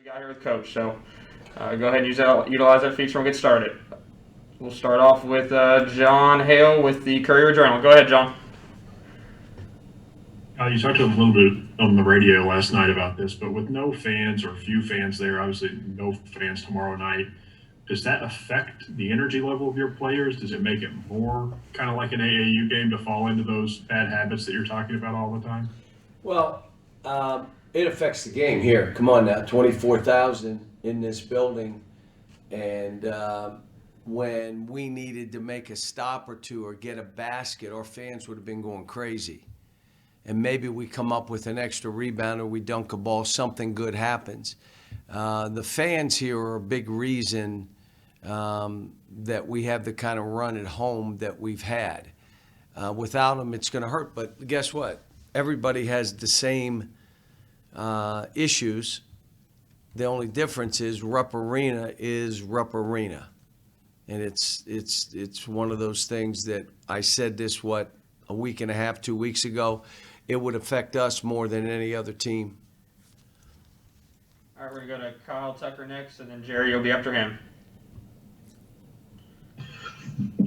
got here with Coach. So go ahead and utilize that feature and we'll get started. We'll start off with John Hale with the Courier Journal. Go ahead, John. You talked a little bit on the radio last night about this, but with no fans or few fans there, obviously no fans tomorrow night, does that affect the energy level of your players? Does it make it more kind of like an AAU game to fall into those bad habits that you're talking about all the time? Well, it affects the game here. Come on now, 24,000 in this building. And when we needed to make a stop or two or get a basket, our fans would have been going crazy. And maybe we come up with an extra rebound or we dunk a ball, something good happens. The fans here are a big reason that we have the kind of run at home that we've had. Without them, it's going to hurt. But guess what? Everybody has the same issues. The only difference is Rupp Arena is Rupp Arena. And it's one of those things that I said this, a week and a half, 2 weeks ago. It would affect us more than any other team. All right, we're going to go to Kyle Tucker next, and then Jerry, you'll be after him.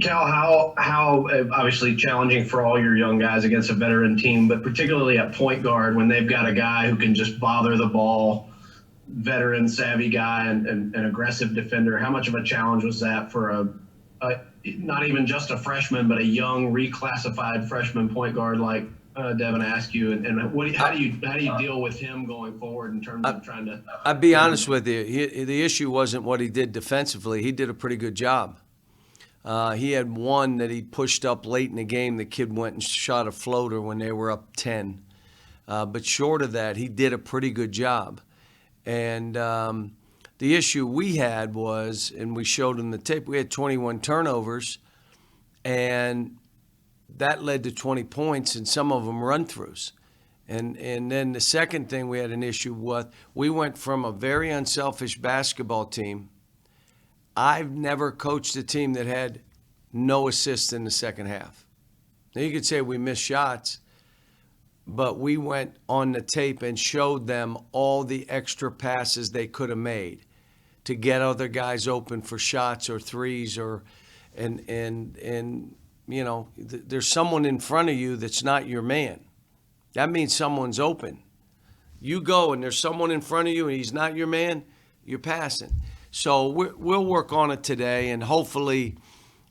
Cal, how obviously challenging for all your young guys against a veteran team, but particularly at point guard when they've got a guy who can just bother the ball, veteran, savvy guy, and an aggressive defender. How much of a challenge was that for a not even just a freshman, but a young, reclassified freshman point guard like Devin Askew? And how do you deal with him going forward in terms of trying to? I'll be honest with you. The issue wasn't what he did defensively. He did a pretty good job. He had one that he pushed up late in the game. The kid went and shot a floater when they were up 10. But short of that, he did a pretty good job. And the issue we had was, and we showed in the tape, we had 21 turnovers, and that led to 20 points, and some of them run-throughs. And then the second thing we had an issue with, we went from a very unselfish basketball team. I've never coached a team that had no assists in the second half. Now, you could say we missed shots, but we went on the tape and showed them all the extra passes they could have made to get other guys open for shots or threes and you know, there's someone in front of you that's not your man. That means someone's open. You go and there's someone in front of you and he's not your man, you're passing. So we'll work on it today, and hopefully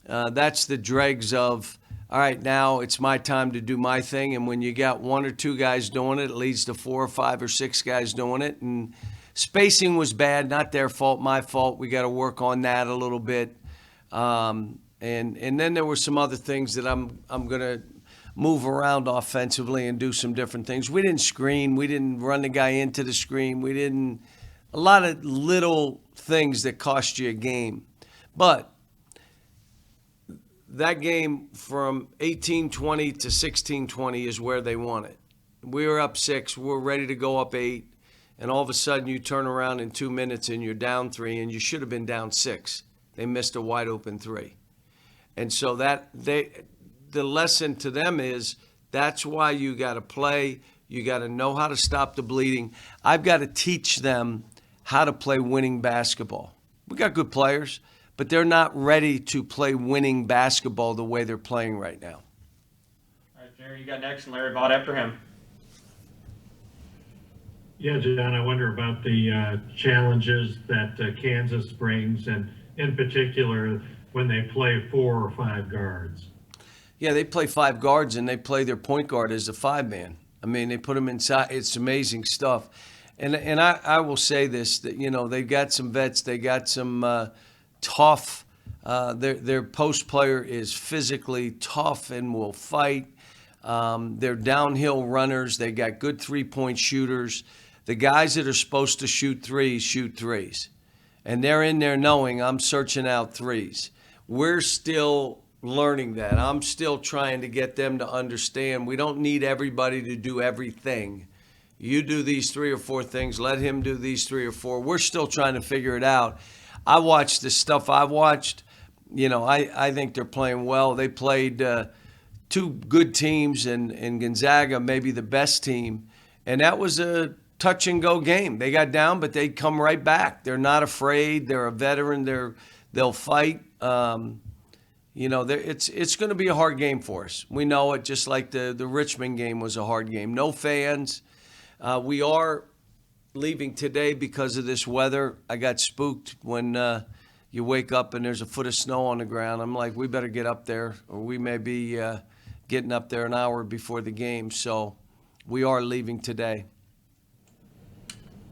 that's the dregs of, all right, now it's my time to do my thing. And when you got one or two guys doing it, it leads to 4 or 5 or 6 guys doing it. And spacing was bad, not their fault, my fault. We got to work on that a little bit. And then there were some other things that I'm going to move around offensively and do some different things. We didn't screen. We didn't run the guy into the screen. We didn't – a lot of little things that cost you a game. But that game from 18-20 to 16-20 is where they won it. We were up 6. We're ready to go up 8. And all of a sudden you turn around in 2 minutes and you're down 3, and you should have been down 6. They missed a wide open 3. And so the lesson to them is that's why you got to play. You got to know how to stop the bleeding. I've got to teach them how to play winning basketball. We got good players, but they're not ready to play winning basketball the way they're playing right now. All right, Jerry, you got next, and Larry Vaught after him. Yeah, John, I wonder about the challenges that Kansas brings, and in particular when they play 4 or 5 guards. Yeah, they play 5 guards, and they play their point guard as a 5-man. I mean, they put him inside. It's amazing stuff. And I will say this, that, you know, they've got some vets. They got some tough. Their post player is physically tough and will fight. They're downhill runners. They got good 3-point shooters. The guys that are supposed to shoot threes shoot threes. And they're in there knowing I'm searching out threes. We're still learning that. I'm still trying to get them to understand we don't need everybody to do everything. You do these 3 or 4 things. Let him do these 3 or 4. We're still trying to figure it out. I watched the stuff I watched. You know, I think they're playing well. They played 2 good teams, and Gonzaga maybe the best team. And that was a touch and go game. They got down, but they come right back. They're not afraid. They're a veteran. They'll fight. It's going to be a hard game for us. We know it, just like the Richmond game was a hard game. No fans. We are leaving today because of this weather. I got spooked when you wake up and there's a foot of snow on the ground. I'm like, we better get up there, or we may be getting up there an hour before the game. So we are leaving today.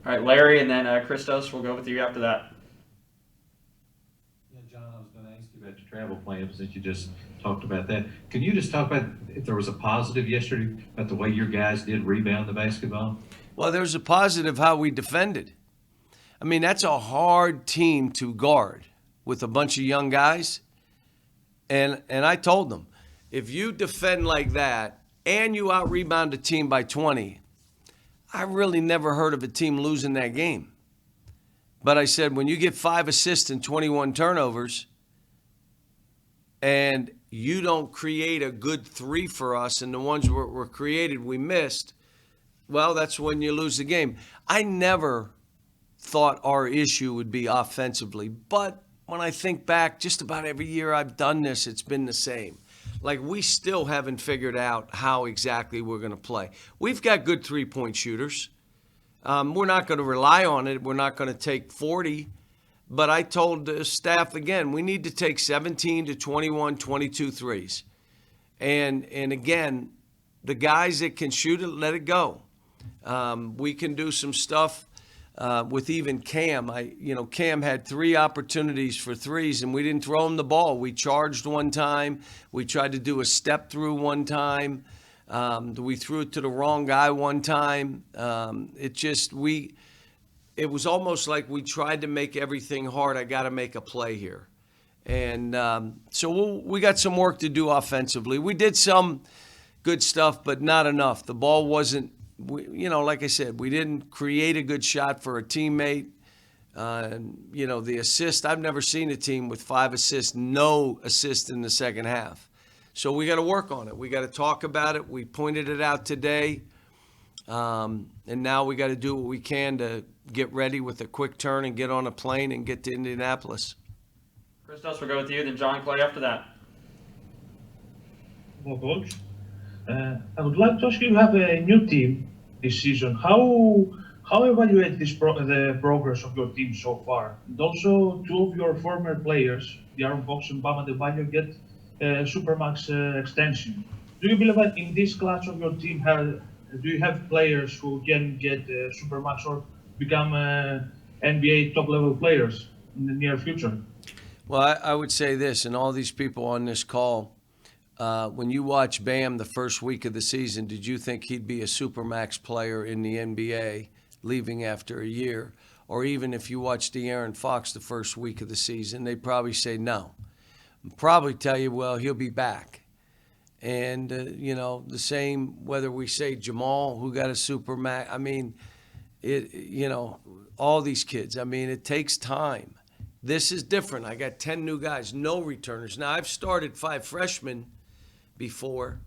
All right, Larry, and then Christos, we'll go with you after that. Yeah, John, I was going to ask you about your travel plans since you just talked about that. Can you just talk about if there was a positive yesterday about the way your guys did rebound the basketball? Well, there's a positive how we defended. I mean, that's a hard team to guard with a bunch of young guys. And I told them, if you defend like that and you out-rebound a team by 20, I really never heard of a team losing that game. But I said, when you get 5 assists and 21 turnovers and you don't create a good three for us, and the ones were created we missed, well, that's when you lose the game. I never thought our issue would be offensively, but when I think back, just about every year I've done this, it's been the same. Like, we still haven't figured out how exactly we're going to play. We've got good three-point shooters. We're not going to rely on it. We're not going to take 40. But I told the staff, again, we need to take 17 to 21, 22 threes. And again, the guys that can shoot it, let it go. We can do some stuff with even Cam. Cam had 3 opportunities for threes, and we didn't throw him the ball. We charged one time. We tried to do a step through one time. We threw it to the wrong guy one time. It was almost like we tried to make everything hard. I got to make a play here. And so we got some work to do offensively. We did some good stuff, but not enough. The ball wasn't, like I said, we didn't create a good shot for a teammate. The assist, I've never seen a team with 5 assists, no assist in the second half. So we got to work on it. We got to talk about it. We pointed it out today. And now we got to do what we can to get ready with a quick turn and get on a plane and get to Indianapolis. Christos, we'll go with you, then John Clay after that. Well, Coach, I would like to ask you have a new team this season. How evaluate the progress of your team so far? And also, 2 of your former players, De'Aaron Fox and Bam Adebayo, get Supermax extension. Do you believe that in this class of your team, do you have players who can get Supermax or become NBA top-level players in the near future? Well, I would say this, and all these people on this call, when you watch Bam the first week of the season, did you think he'd be a Supermax player in the NBA leaving after a year? Or even if you watch De'Aaron Fox the first week of the season, they'd probably say no. Probably tell you, well, he'll be back. And, the same, whether we say Jamal, who got a Supermax, I mean, all these kids, I mean, it takes time. This is different. I got 10 new guys, no returners. Now, I've started 5 freshmen before.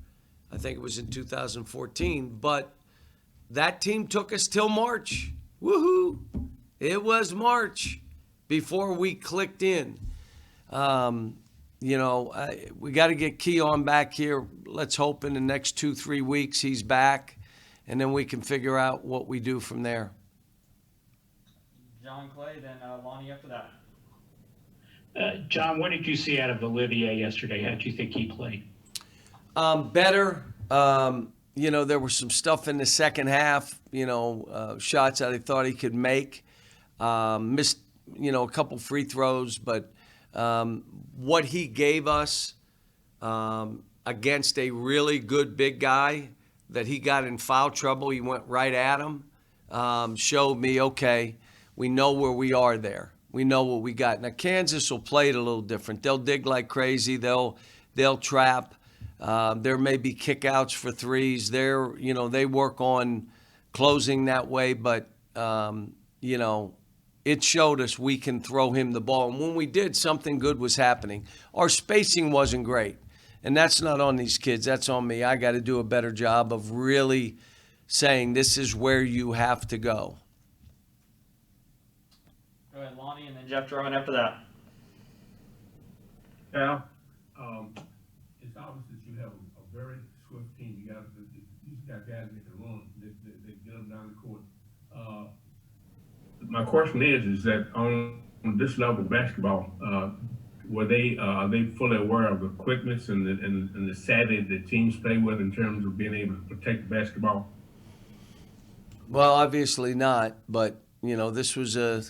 I think it was in 2014. But that team took us till March. Woohoo! It was March before we clicked in. We got to get Keon back here. Let's hope in the next 2-3 weeks he's back, and then we can figure out what we do from there. John Clay, then Lonnie after that. John, what did you see out of Olivier yesterday? How did you think he played? Better. There was some stuff in the second half, shots that I thought he could make. Missed, a couple free throws, but what he gave us against a really good big guy that he got in foul trouble, he went right at him, showed me, okay, we know where we are there. We know what we got. Now, Kansas will play it a little different. They'll dig like crazy. They'll trap. There may be kickouts for threes. They work on closing that way, but, it showed us we can throw him the ball. And when we did, something good was happening. Our spacing wasn't great. And that's not on these kids. That's on me. I got to do a better job of really saying this is where you have to go. Go ahead, Lonnie, and then Jeff Drummond after that. Al, it's obvious that you have a very swift team. You got guys that can run, that get them down the court. My question is that on this level of basketball, are they fully aware of the quickness and the savvy that teams play with in terms of being able to protect the basketball? Well, obviously not, but this was a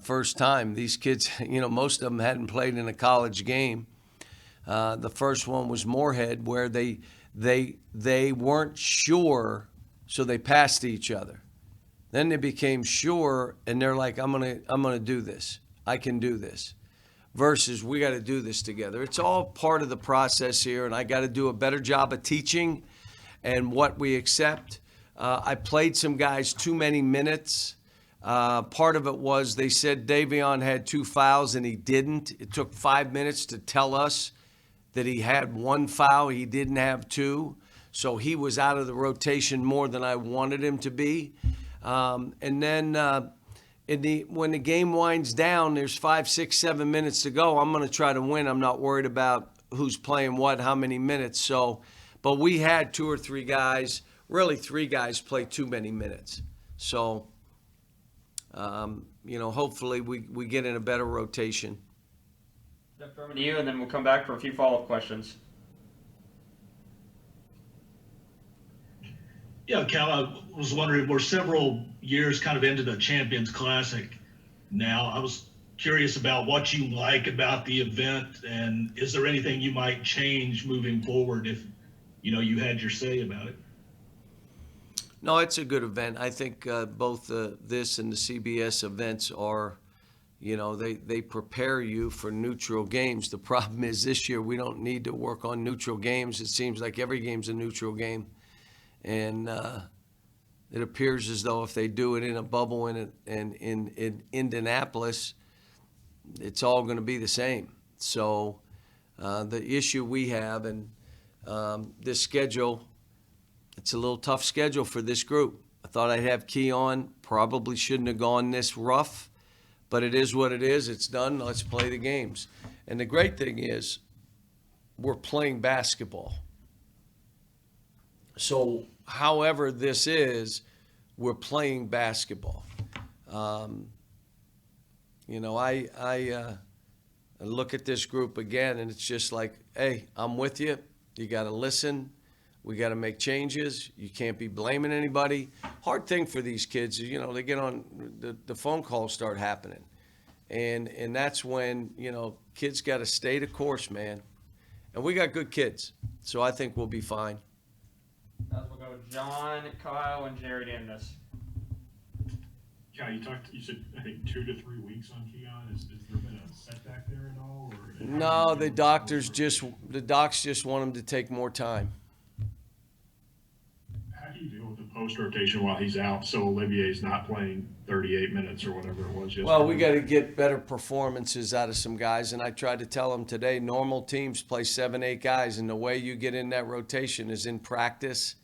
first time. These kids, most of them hadn't played in a college game. The first one was Moorhead, where they weren't sure, so they passed each other. Then they became sure, and they're like, I'm gonna do this. I can do this. Versus, we got to do this together. It's all part of the process here, and I got to do a better job of teaching and what we accept. I played some guys too many minutes. Part of it was they said Davion had 2 fouls, and he didn't. It took 5 minutes to tell us that he had 1 foul. He didn't have 2. So he was out of the rotation more than I wanted him to be. And then when the game winds down, there's 5, 6, 7 minutes to go. I'm going to try to win. I'm not worried about who's playing what, how many minutes. So, but we had 2 or 3 guys, really 3 guys, play too many minutes. So, hopefully we get in a better rotation. Jeff Drummond to you, and then we'll come back for a few follow-up questions. Yeah, Cal, I was wondering, we're several years kind of into the Champions Classic now. I was curious about what you like about the event, and is there anything you might change moving forward if, you had your say about it? No, it's a good event. I think both this and the CBS events are, they prepare you for neutral games. The problem is this year we don't need to work on neutral games. It seems like every game's a neutral game. And it appears as though if they do it in a bubble in Indianapolis, it's all going to be the same. So the issue we have, and this schedule, it's a little tough schedule for this group. I thought I'd have Key on. Probably shouldn't have gone this rough, but it is what it is. It's done. Let's play the games. And the great thing is we're playing basketball. So however this is, we're playing basketball. I look at this group again, and it's just like, hey, I'm with you. You got to listen. We got to make changes. You can't be blaming anybody. Hard thing for these kids is, they get on, the phone calls start happening. And that's when, kids got to stay the course, man. And we got good kids. So I think we'll be fine. We'll go John, Kyle, and Jared in this. Cal, you said, I think 2 to 3 weeks on Keon. Has there been a setback there at all? No, the docs just want him to take more time. How do you deal with the post rotation while he's out, so Olivier's not playing 38 minutes or whatever it was yesterday? Well, we got to get better performances out of some guys, and I tried to tell them today, normal teams play 7, 8 guys, and the way you get in that rotation is in practice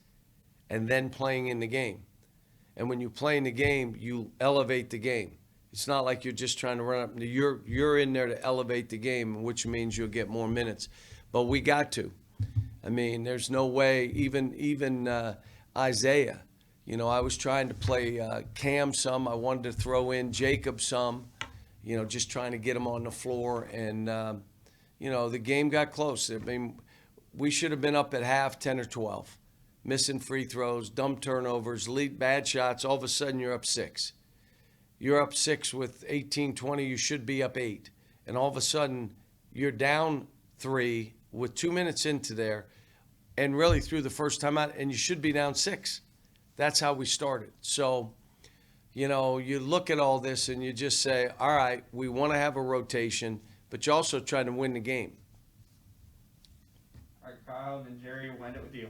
and then playing in the game. And when you play in the game, you elevate the game. It's not like you're just trying to run up. You're in there to elevate the game, which means you'll get more minutes. But we got to. I mean, there's no way, even Isaiah, I was trying to play Cam some. I wanted to throw in Jacob some, just trying to get him on the floor. And, the game got close. I mean, we should have been up at half 10 or 12. Missing free throws, dumb turnovers, lead bad shots. All of a sudden, you're up 6. You're up 6 with 18, 20. You should be up 8. And all of a sudden, you're down 3 with 2 minutes into there and really through the first time out, and you should be down 6. That's how we started. So, you look at all this and you just say, all right, we want to have a rotation, but you're also trying to win the game. All right, Kyle, and Jerry, we'll end it with you.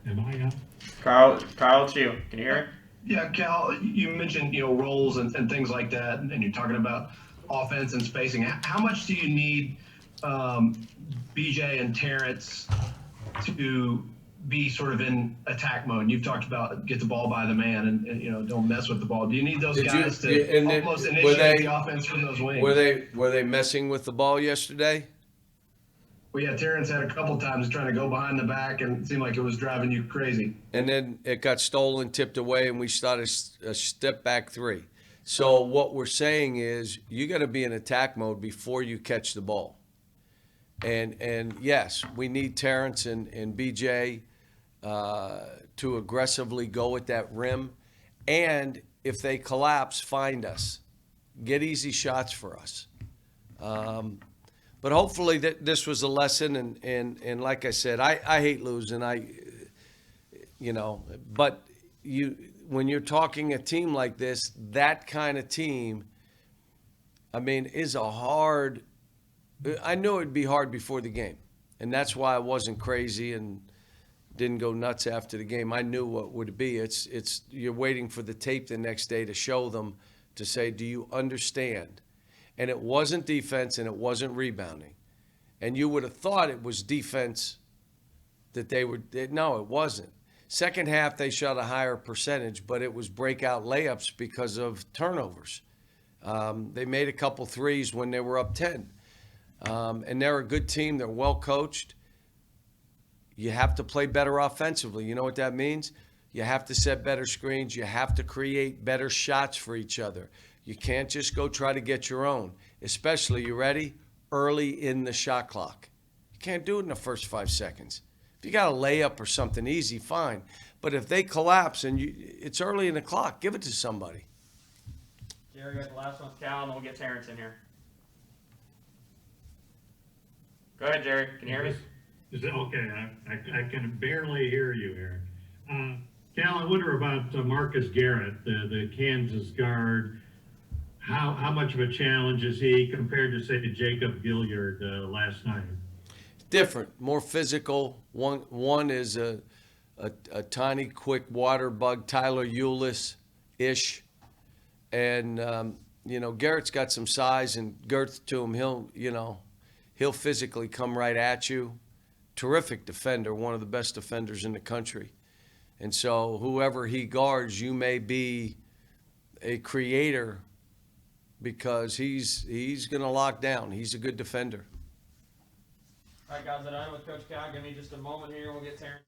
Am I up? Kyle, it's you. Can you hear me? Yeah, Cal, you mentioned, roles and things like that, and you're talking about offense and spacing. How much do you need BJ and Terrence to be sort of in attack mode? You've talked about get the ball by the man and don't mess with the ball. Do you need those guys to almost initiate the offense from those wings? Were they messing with the ball yesterday? Well, yeah, Terrence had a couple times trying to go behind the back, and it seemed like it was driving you crazy. And then it got stolen, tipped away, and we started a step back three. So what we're saying is you got to be in attack mode before you catch the ball. And yes, we need Terrence and BJ to aggressively go at that rim. And if they collapse, find us. Get easy shots for us. But hopefully this was a lesson. And like I said, I hate losing. But when you're talking a team like this, that kind of team, I mean, is a hard. I knew it'd be hard before the game, and that's why I wasn't crazy and didn't go nuts after the game. I knew what would be. It's you're waiting for the tape the next day to show them, to say, do you understand? And it wasn't defense and it wasn't rebounding. And you would have thought it was defense that they were. No, it wasn't. Second half, they shot a higher percentage, but it was breakout layups because of turnovers. They made a couple threes when they were up 10. And they're a good team. They're well coached. You have to play better offensively. You know what that means? You have to set better screens. You have to create better shots for each other. You can't just go try to get your own, especially, you ready, early in the shot clock. You can't do it in the first 5 seconds. If you got a layup or something easy, fine. But if they collapse and it's early in the clock, give it to somebody. Jerry got the last one, Cal, and then we'll get Terrence in here. Go ahead, Jerry. Can you hear me? Is it okay? I can barely hear you, Aaron. Cal, I wonder about Marcus Garrett, the Kansas guard. How much of a challenge is he compared to, say, Jacob Gilliard last night? Different, more physical. One is a tiny, quick water bug, Tyler Eulis-ish. And, Garrett's got some size and girth to him. He'll physically come right at you. Terrific defender, one of the best defenders in the country. And so whoever he guards, you may be a creator because he's going to lock down. He's a good defender. All right, guys, I'm with Coach Cal. Give me just a moment here. We'll get Terrence.